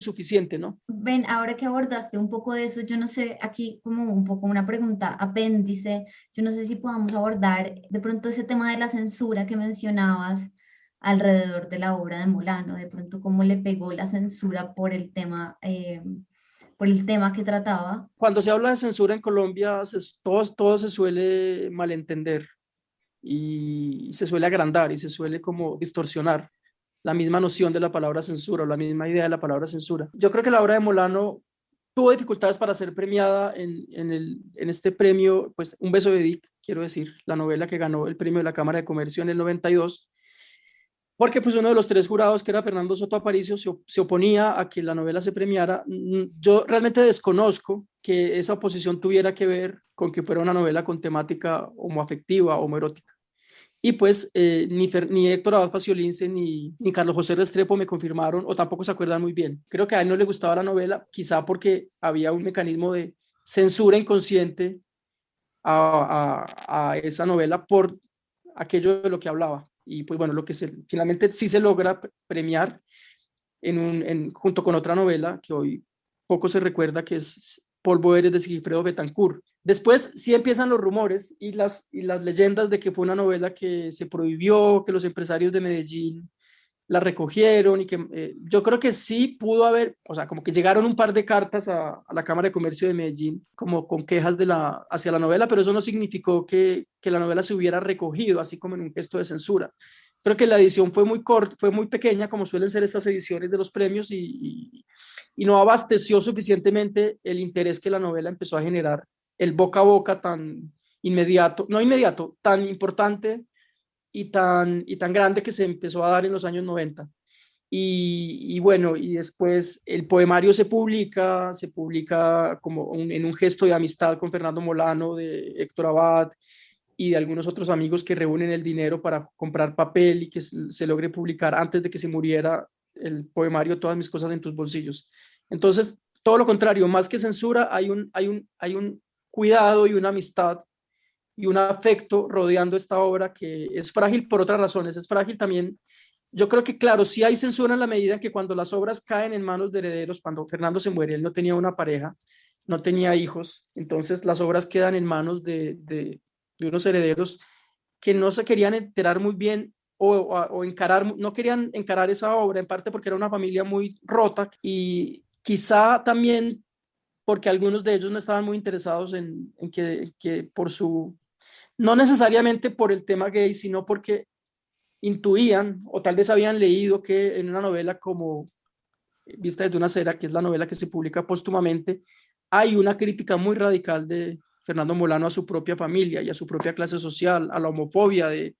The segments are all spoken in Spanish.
suficiente, ¿no? Ven, ahora que abordaste un poco de eso, yo no sé, aquí como un poco una pregunta apéndice, yo no sé si podamos abordar de pronto ese tema de la censura que mencionabas alrededor de la obra de Molano, de pronto cómo le pegó la censura por el tema que trataba. Cuando se habla de censura en Colombia, todo se suele malentender y se suele agrandar y se suele como distorsionar la misma noción de la palabra censura o la misma idea de la palabra censura. Yo creo que la obra de Molano tuvo dificultades para ser premiada en este premio, pues Un beso de Dick, quiero decir, la novela que ganó el premio de la Cámara de Comercio en el 92, porque pues uno de los tres jurados, que era Fernando Soto Aparicio, se oponía a que la novela se premiara. Yo realmente desconozco que esa oposición tuviera que ver con que fuera una novela con temática homoafectiva, homoerótica. Y pues ni Héctor Abad Faciolince ni Carlos José Restrepo me confirmaron o tampoco se acuerdan muy bien. Creo que a él no le gustaba la novela, quizá porque había un mecanismo de censura inconsciente a esa novela por aquello de lo que hablaba. Y pues bueno, finalmente sí se logra premiar junto con otra novela que hoy poco se recuerda, que es Polvo eres de Sigifredo Betancourt. Después sí empiezan los rumores y las leyendas de que fue una novela que se prohibió, que los empresarios de Medellín la recogieron y que yo creo que sí pudo haber, o sea, como que llegaron un par de cartas a la Cámara de Comercio de Medellín como con quejas hacia la novela, pero eso no significó que la novela se hubiera recogido, así como en un gesto de censura. Creo que la edición fue muy corta, fue muy pequeña, como suelen ser estas ediciones de los premios, y no abasteció suficientemente el interés que la novela empezó a generar, el boca a boca tan inmediato, no inmediato, tan importante y tan grande que se empezó a dar en los años 90. Y bueno, y después el poemario se publica como en un gesto de amistad con Fernando Molano, de Héctor Abad y de algunos otros amigos que reúnen el dinero para comprar papel y que se logre publicar antes de que se muriera el poemario Todas mis cosas en tus bolsillos. Entonces, todo lo contrario, más que censura, hay un cuidado y una amistad y un afecto rodeando esta obra que es frágil por otras razones. Es frágil también. Yo creo que, claro, sí hay censura en la medida en que cuando las obras caen en manos de herederos, cuando Fernando se muere, él no tenía una pareja, no tenía hijos, entonces las obras quedan en manos de unos herederos que no se querían enterar muy bien o encarar, no querían encarar esa obra, en parte porque era una familia muy rota y quizá también porque algunos de ellos no estaban muy interesados en que por su, no necesariamente por el tema gay, sino porque intuían o tal vez habían leído que en una novela como Vista desde una acera, que es la novela que se publica póstumamente, hay una crítica muy radical de Fernando Molano a su propia familia y a su propia clase social, a la homofobia, de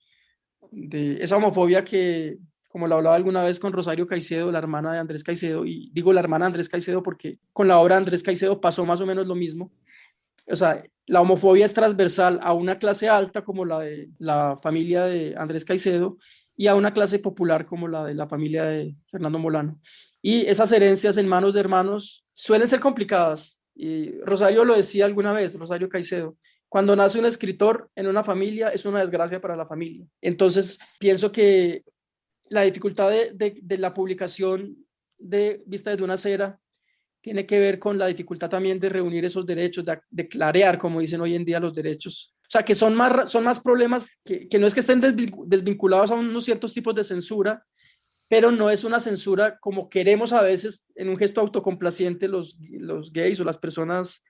esa homofobia que, como lo hablaba alguna vez con Rosario Caicedo, la hermana de Andrés Caicedo, y digo la hermana de Andrés Caicedo porque con la obra de Andrés Caicedo pasó más o menos lo mismo. O sea, la homofobia es transversal a una clase alta como la de la familia de Andrés Caicedo y a una clase popular como la de la familia de Fernando Molano. Y esas herencias en manos de hermanos suelen ser complicadas. Y Rosario lo decía alguna vez, Rosario Caicedo, cuando nace un escritor en una familia es una desgracia para la familia. Entonces, pienso que la dificultad de la publicación de Vista desde una acera tiene que ver con la dificultad también de reunir esos derechos, de clarear, como dicen hoy en día, los derechos. O sea, que son más problemas que no es que estén desvinculados a unos ciertos tipos de censura, pero no es una censura como queremos a veces en un gesto autocomplaciente los gays o las personas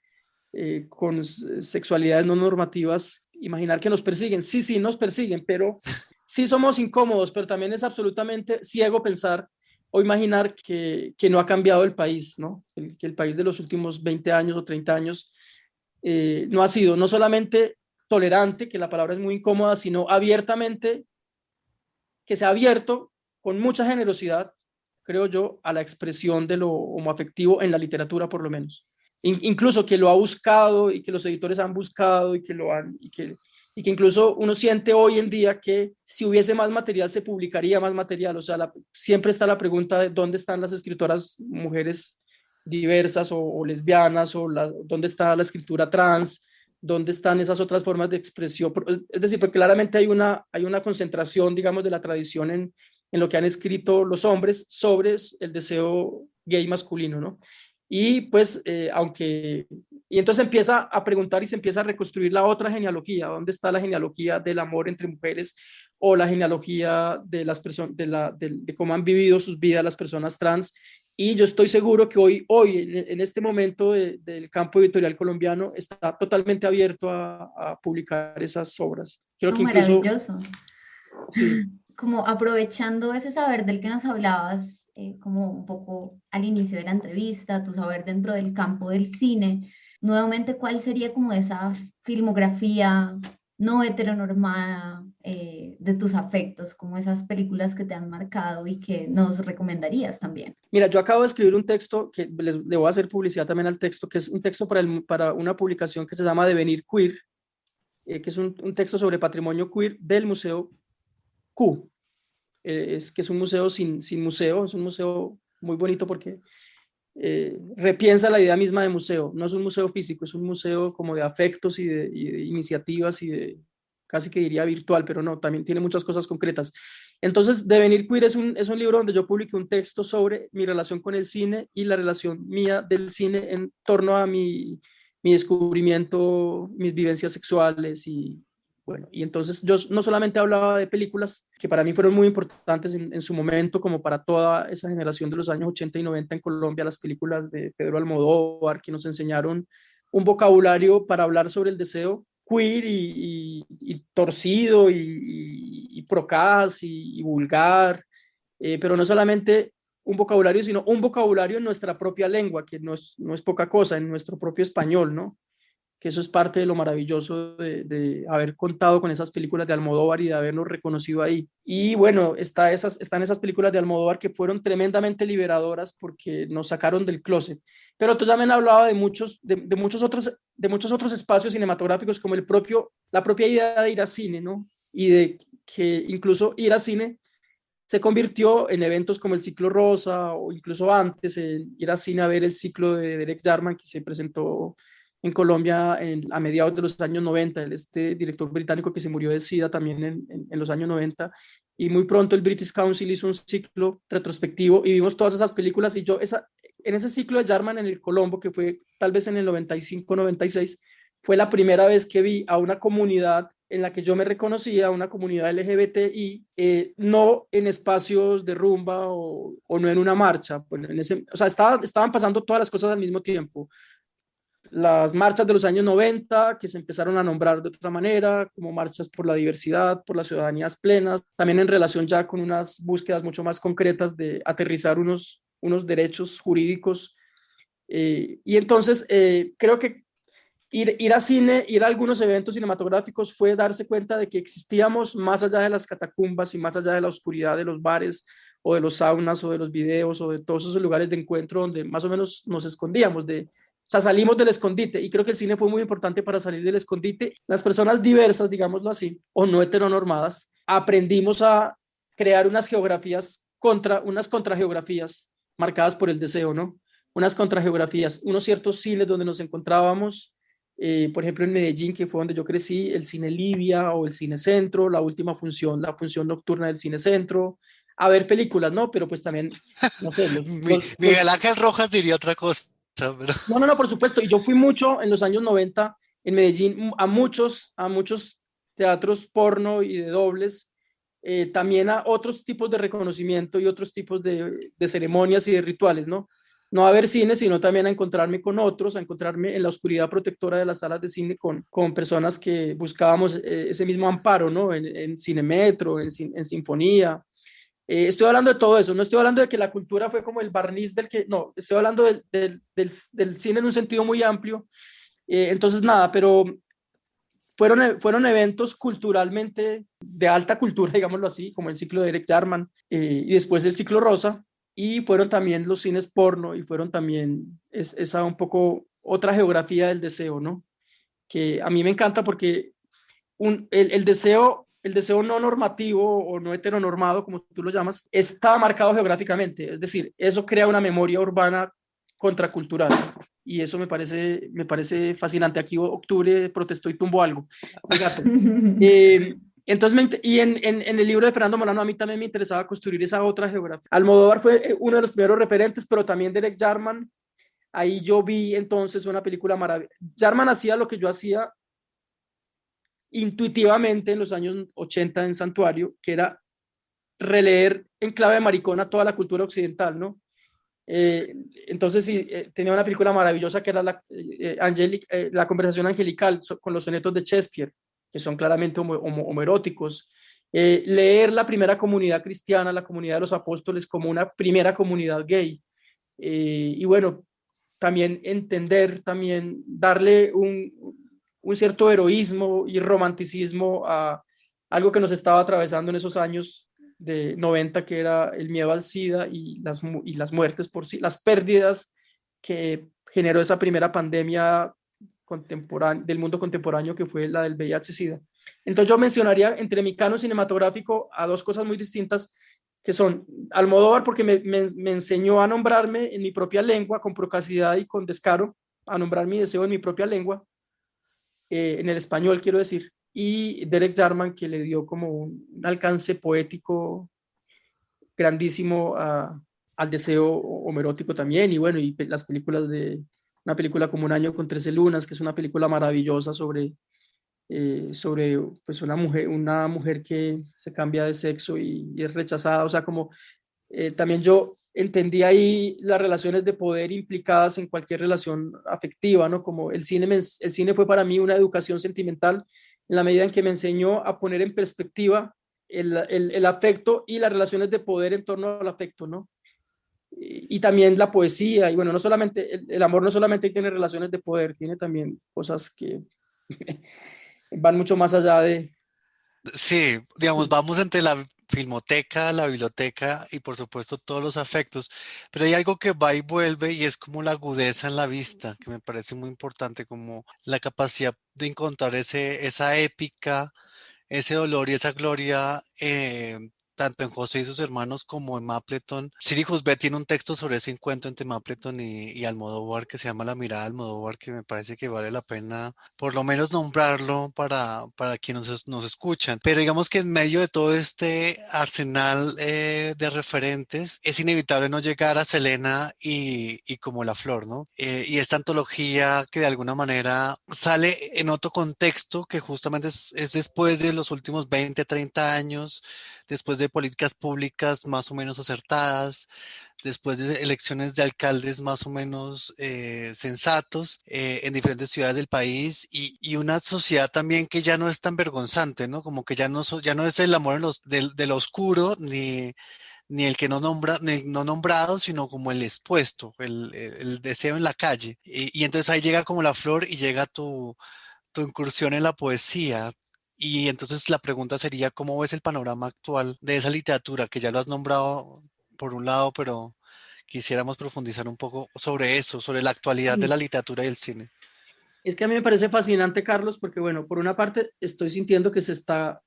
con sexualidades no normativas, imaginar que nos persiguen. Sí, sí, nos persiguen, pero sí somos incómodos, pero también es absolutamente ciego pensar o imaginar que no ha cambiado el país, ¿no? Que el país de los últimos 20 años o 30 años no ha sido no solamente tolerante, que la palabra es muy incómoda, sino abiertamente, que se ha abierto con mucha generosidad, creo yo, a la expresión de lo homoafectivo en la literatura, por lo menos. Incluso que lo ha buscado y que los editores han buscado y que incluso uno siente hoy en día que si hubiese más material se publicaría más material. O sea, siempre está la pregunta de dónde están las escritoras mujeres diversas o lesbianas dónde está la escritura trans, dónde están esas otras formas de expresión. Es decir, porque claramente hay una concentración, digamos, de la tradición en lo que han escrito los hombres sobre el deseo gay masculino, ¿no? Y pues, y entonces empieza a preguntar y se empieza a reconstruir la otra genealogía. ¿Dónde está la genealogía del amor entre mujeres o la genealogía de las personas, de cómo han vivido sus vidas las personas trans? Y yo estoy seguro que hoy en este momento del campo editorial colombiano está totalmente abierto a publicar esas obras. Creo Oh, que incluso, maravilloso. sí. Como aprovechando ese saber del que nos hablabas, como un poco al inicio de la entrevista, tu saber dentro del campo del cine, nuevamente, ¿cuál sería como esa filmografía no heteronormada de tus afectos, como esas películas que te han marcado y que nos recomendarías también? Mira, yo acabo de escribir un texto que le voy a hacer publicidad también al texto, que es un texto para una publicación que se llama Devenir Queer, que es un texto sobre patrimonio queer del Museo Q. Que es un museo sin museo, es un museo muy bonito porque repiensa la idea misma de museo. No es un museo físico, es un museo como de afectos y de iniciativas y de casi que diría virtual, pero no, también tiene muchas cosas concretas. Entonces, Devenir Queer es un libro donde yo publiqué un texto sobre mi relación con el cine y la relación mía del cine en torno a mi descubrimiento, mis vivencias sexuales y bueno, y entonces yo no solamente hablaba de películas que para mí fueron muy importantes en su momento, como para toda esa generación de los años 80 y 90 en Colombia, las películas de Pedro Almodóvar, que nos enseñaron un vocabulario para hablar sobre el deseo queer y torcido y procaz y vulgar, pero no solamente un vocabulario, sino un vocabulario en nuestra propia lengua, que no es poca cosa, en nuestro propio español, ¿no? Que eso es parte de lo maravilloso de haber contado con esas películas de Almodóvar y de habernos reconocido ahí. Y bueno, están esas películas de Almodóvar que fueron tremendamente liberadoras porque nos sacaron del closet. Pero tú también hablaba de muchos otros espacios cinematográficos como la propia idea de ir a cine, ¿no? Y de que incluso ir a cine se convirtió en eventos como el Ciclo Rosa o incluso antes, ir al cine a ver el ciclo de Derek Jarman que se presentó en Colombia a mediados de los años 90, este director británico que se murió de SIDA también en los años 90, y muy pronto el British Council hizo un ciclo retrospectivo y vimos todas esas películas y en ese ciclo de Jarman en el Colombo, que fue tal vez en el 95-96, fue la primera vez que vi a una comunidad en la que yo me reconocía, una comunidad LGBTI, no en espacios de rumba o no en una marcha. Bueno, o sea, estaban pasando todas las cosas al mismo tiempo. Las marchas de los años 90, que se empezaron a nombrar de otra manera, como marchas por la diversidad, por las ciudadanías plenas, también en relación ya con unas búsquedas mucho más concretas de aterrizar unos derechos jurídicos. Y entonces creo que ir a cine, ir a algunos eventos cinematográficos fue darse cuenta de que existíamos más allá de las catacumbas y más allá de la oscuridad de los bares o de los saunas o de los videos o de todos esos lugares de encuentro donde más o menos nos escondíamos o sea, salimos del escondite y creo que el cine fue muy importante para salir del escondite. Las personas diversas, digámoslo así, o no heteronormadas, aprendimos a crear unas contrageografías marcadas por el deseo, ¿no? Unas contrageografías, unos ciertos cines donde nos encontrábamos, por ejemplo en Medellín, que fue donde yo crecí, el Cine Livia o el Cine Centro, la última función, la función nocturna del Cine Centro, a ver películas, ¿no? Pero pues también, no sé, Miguel Ángel Rojas diría otra cosa, pero no, por supuesto, y yo fui mucho en los años 90 en Medellín a muchos teatros porno y de dobles, también a otros tipos de reconocimiento y otros tipos de ceremonias y de rituales, ¿no? No a ver cine, sino también a encontrarme con otros, a encontrarme en la oscuridad protectora de las salas de cine con personas que buscábamos ese mismo amparo, ¿no? En Cinemetro, en Sinfonía. Estoy hablando de todo eso, no estoy hablando de que la cultura fue como el barniz no, estoy hablando del cine en un sentido muy amplio. Entonces, nada, pero fueron eventos culturalmente de alta cultura, digámoslo así, como el ciclo de Eric Jarman y después el ciclo Rosa, y fueron también los cines porno y fueron también esa un poco otra geografía del deseo, ¿no? Que a mí me encanta porque el deseo no normativo o no heteronormado, como tú lo llamas, está marcado geográficamente. Es decir, eso crea una memoria urbana contracultural. Y eso me parece fascinante. Aquí octubre protestó y tumbó algo. Mi gato. Entonces, en el libro de Fernando Molano a mí también me interesaba construir esa otra geografía. Almodóvar fue uno de los primeros referentes, pero también Derek Jarman. Ahí yo vi entonces una película maravillosa. Jarman hacía lo que yo hacía intuitivamente en los años 80 en Santuario, que era releer en clave de maricona toda la cultura occidental, ¿no? Eh, entonces, sí, tenía una película maravillosa que era la conversación angelical con los sonetos de Shakespeare, que son claramente homoeróticos. Leer la primera comunidad cristiana, la comunidad de los apóstoles, como una primera comunidad gay. Y bueno, también entender, también darle un cierto heroísmo y romanticismo a algo que nos estaba atravesando en esos años de 90, que era el miedo al SIDA y las muertes por sí, las pérdidas que generó esa primera pandemia contemporánea, del mundo contemporáneo, que fue la del VIH-Sida. Entonces yo mencionaría entre mi canon cinematográfico a dos cosas muy distintas, que son Almodóvar, porque me enseñó a nombrarme en mi propia lengua, con procacidad y con descaro, a nombrar mi deseo en mi propia lengua, en el español quiero decir, y Derek Jarman, que le dio como un alcance poético grandísimo al deseo homerótico también, y bueno, y las películas de una película como Un año con 13 lunas, que es una película maravillosa sobre pues una mujer que se cambia de sexo y es rechazada, o sea, como también yo entendí ahí las relaciones de poder implicadas en cualquier relación afectiva, ¿no? Como el cine fue para mí una educación sentimental en la medida en que me enseñó a poner en perspectiva el afecto y las relaciones de poder en torno al afecto, ¿no? Y también la poesía, y bueno, no solamente, el amor no solamente tiene relaciones de poder, tiene también cosas que van mucho más allá de... Sí, digamos, vamos entre la filmoteca, la biblioteca y por supuesto todos los afectos, pero hay algo que va y vuelve y es como la agudeza en la vista, que me parece muy importante, como la capacidad de encontrar esa épica, ese dolor y esa gloria, tanto en José y sus hermanos como en Mapleton. Siri Husband tiene un texto sobre ese encuentro entre Mapleton y Almodóvar que se llama La mirada de Almodóvar, que me parece que vale la pena por lo menos nombrarlo para quienes nos escuchan. Pero digamos que en medio de todo este arsenal de referentes, es inevitable no llegar a Selena y como La Flor, ¿no? Y esta antología que de alguna manera sale en otro contexto que justamente es después de los últimos 20, 30 años, después de políticas públicas más o menos acertadas, después de elecciones de alcaldes más o menos sensatos en diferentes ciudades del país y una sociedad también que ya no es tan vergonzante, ¿no? Como que ya no es el amor de lo oscuro ni el que no nombra, ni el no nombrado, sino como el expuesto, el deseo en la calle. Y entonces ahí llega como La Flor y llega tu incursión en la poesía. Y entonces la pregunta sería, ¿cómo ves el panorama actual de esa literatura que ya lo has nombrado por un lado, pero quisiéramos profundizar un poco sobre eso, sobre la actualidad de la literatura y el cine? Es que a mí me parece fascinante, Carlos, porque bueno, por una parte estoy sintiendo que se está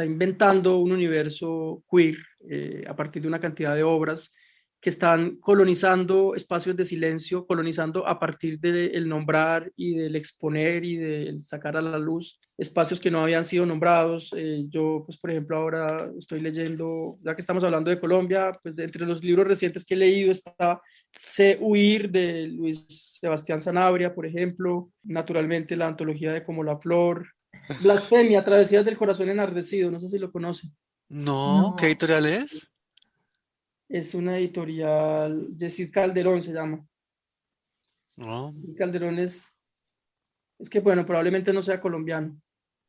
inventando un universo queer a partir de una cantidad de obras que están colonizando espacios de silencio, colonizando a partir del nombrar y del exponer y del sacar a la luz espacios que no habían sido nombrados. Yo, pues, por ejemplo, ahora estoy leyendo, ya que estamos hablando de Colombia, pues entre los libros recientes que he leído está Sé huir de Luis Sebastián Sanabria, por ejemplo, naturalmente la antología de Como la Flor, Blasfemia, Travesías del Corazón Enardecido, no sé si lo conocen. No, ¿qué No, editorial es? Es una editorial, Yesid Calderón se llama. No, Yesid Calderón es que bueno, probablemente no sea colombiano.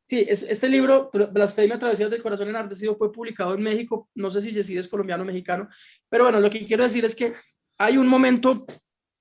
Sí, este libro, Blasfemia, Travesías del Corazón Enardecido, fue publicado en México. No sé si Yesid es colombiano o mexicano, pero bueno, lo que quiero decir es que hay un momento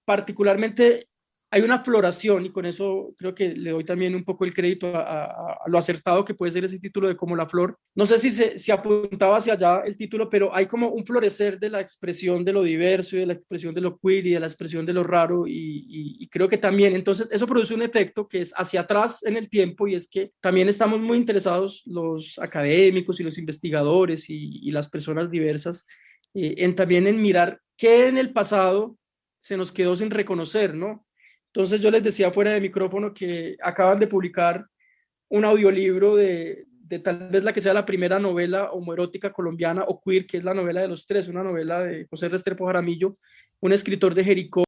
particularmente, hay una floración, y con eso creo que le doy también un poco el crédito a lo acertado que puede ser ese título de Como la Flor. No sé si apuntaba hacia allá el título, pero hay como un florecer de la expresión de lo diverso y de la expresión de lo queer y de la expresión de lo raro, y creo que también, entonces, eso produce un efecto que es hacia atrás en el tiempo, y es que también estamos muy interesados los académicos y los investigadores y las personas diversas en también en mirar qué en el pasado se nos quedó sin reconocer, ¿no? Entonces yo les decía fuera de micrófono que acaban de publicar un audiolibro de tal vez la que sea la primera novela homoerótica colombiana, o queer, que es la novela de los tres, una novela de José Restrepo Jaramillo, un escritor de Jericó